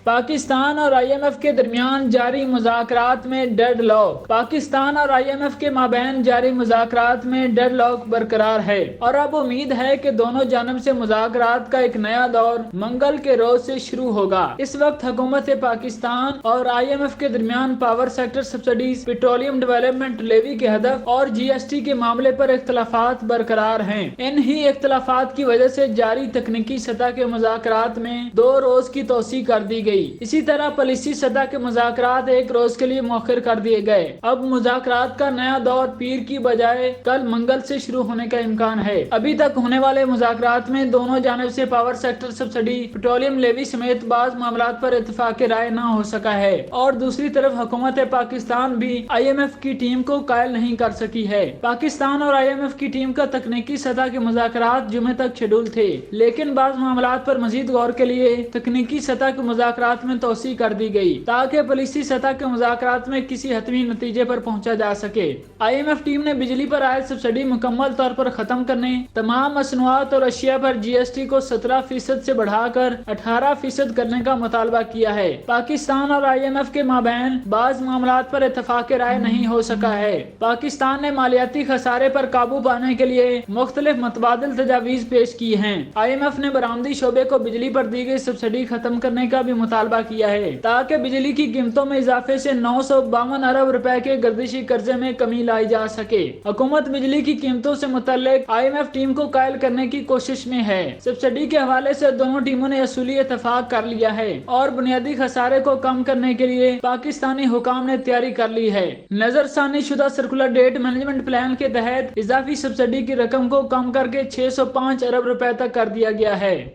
پاکستان اور IMF کے درمیان جاری مذاکرات میں ڈیڈ لاک۔ پاکستان اور IMF کے مابین جاری مذاکرات میں ڈیڈ لاک برقرار ہے اور اب امید ہے کہ دونوں جانب سے مذاکرات کا ایک نیا دور منگل کے روز سے شروع ہوگا۔ اس وقت حکومت پاکستان اور IMF کے درمیان power sector subsidies, petroleum development levy کے ہدف اور GST کے معاملے پر اختلافات برقرار ہیں۔ ان ہی اختلافات کی وجہ سے جاری تکنیکی سطح کے مذاکرات میں 2 روز کی توسیع کر دی گئی۔ اسی طرح پالیسی سطح کے مذاکرات 1 روز کے لیے مؤخر کر دیے گئے۔ اب مذاکرات کا نیا دور پیر کی بجائے کل منگل سے شروع ہونے کا امکان ہے۔ ابھی تک ہونے والے مذاکرات میں دونوں جانب سے power sector subsidy, petroleum levy سمیت بعض معاملات پر اتفاق رائے نہ ہو سکا ہے اور دوسری طرف حکومت پاکستان بھی IMF کی ٹیم کو قائل نہیں کر سکی ہے۔ پاکستان اور IMF کی ٹیم کا تکنیکی سطح کے مذاکرات جمعے تک شیڈول تھے، لیکن بعض معاملات پر مزید غور کے لیے تکنیکی سطح کے مذاکرات میں توسیع کر دی گئی تاکہ پالیسی سطح کے مذاکرات میں کسی حتمی نتیجے پر پہنچا جا سکے۔ IMF ٹیم نے بجلی پر عائد سبسڈی مکمل طور پر ختم کرنے، تمام مصنوعات اور اشیاء پر GST کو 17% سے بڑھا کر 18% کرنے کا مطالبہ کیا ہے۔ پاکستان اور IMF کے مابین بعض معاملات پر اتفاق رائے نہیں ہو سکا ہے۔ پاکستان نے مالیاتی خسارے پر قابو پانے کے لیے مختلف متبادل تجاویز پیش کی ہیں۔ IMF نے برآمدی شعبے کو بجلی پر دی گئی سبسڈی ختم کرنے کا بھی مطالبہ کیا ہے تاکہ بجلی کی قیمتوں میں اضافے سے 952 ارب روپے کے گردشی قرضے میں کمی لائی جا سکے۔ حکومت بجلی کی قیمتوں سے متعلق IMF ٹیم کو قائل کرنے کی کوشش میں ہے۔ سبسڈی کے حوالے سے دونوں ٹیموں نے اصولی اتفاق کر لیا ہے اور بنیادی خسارے کو کم کرنے کے لیے پاکستانی حکام نے تیاری کر لی ہے۔ نظر ثانی شدہ سرکولر ڈیٹ مینجمنٹ پلان کے تحت اضافی سبسڈی کی رقم کو کم کر کے 605 ارب روپے تک کر دیا گیا ہے۔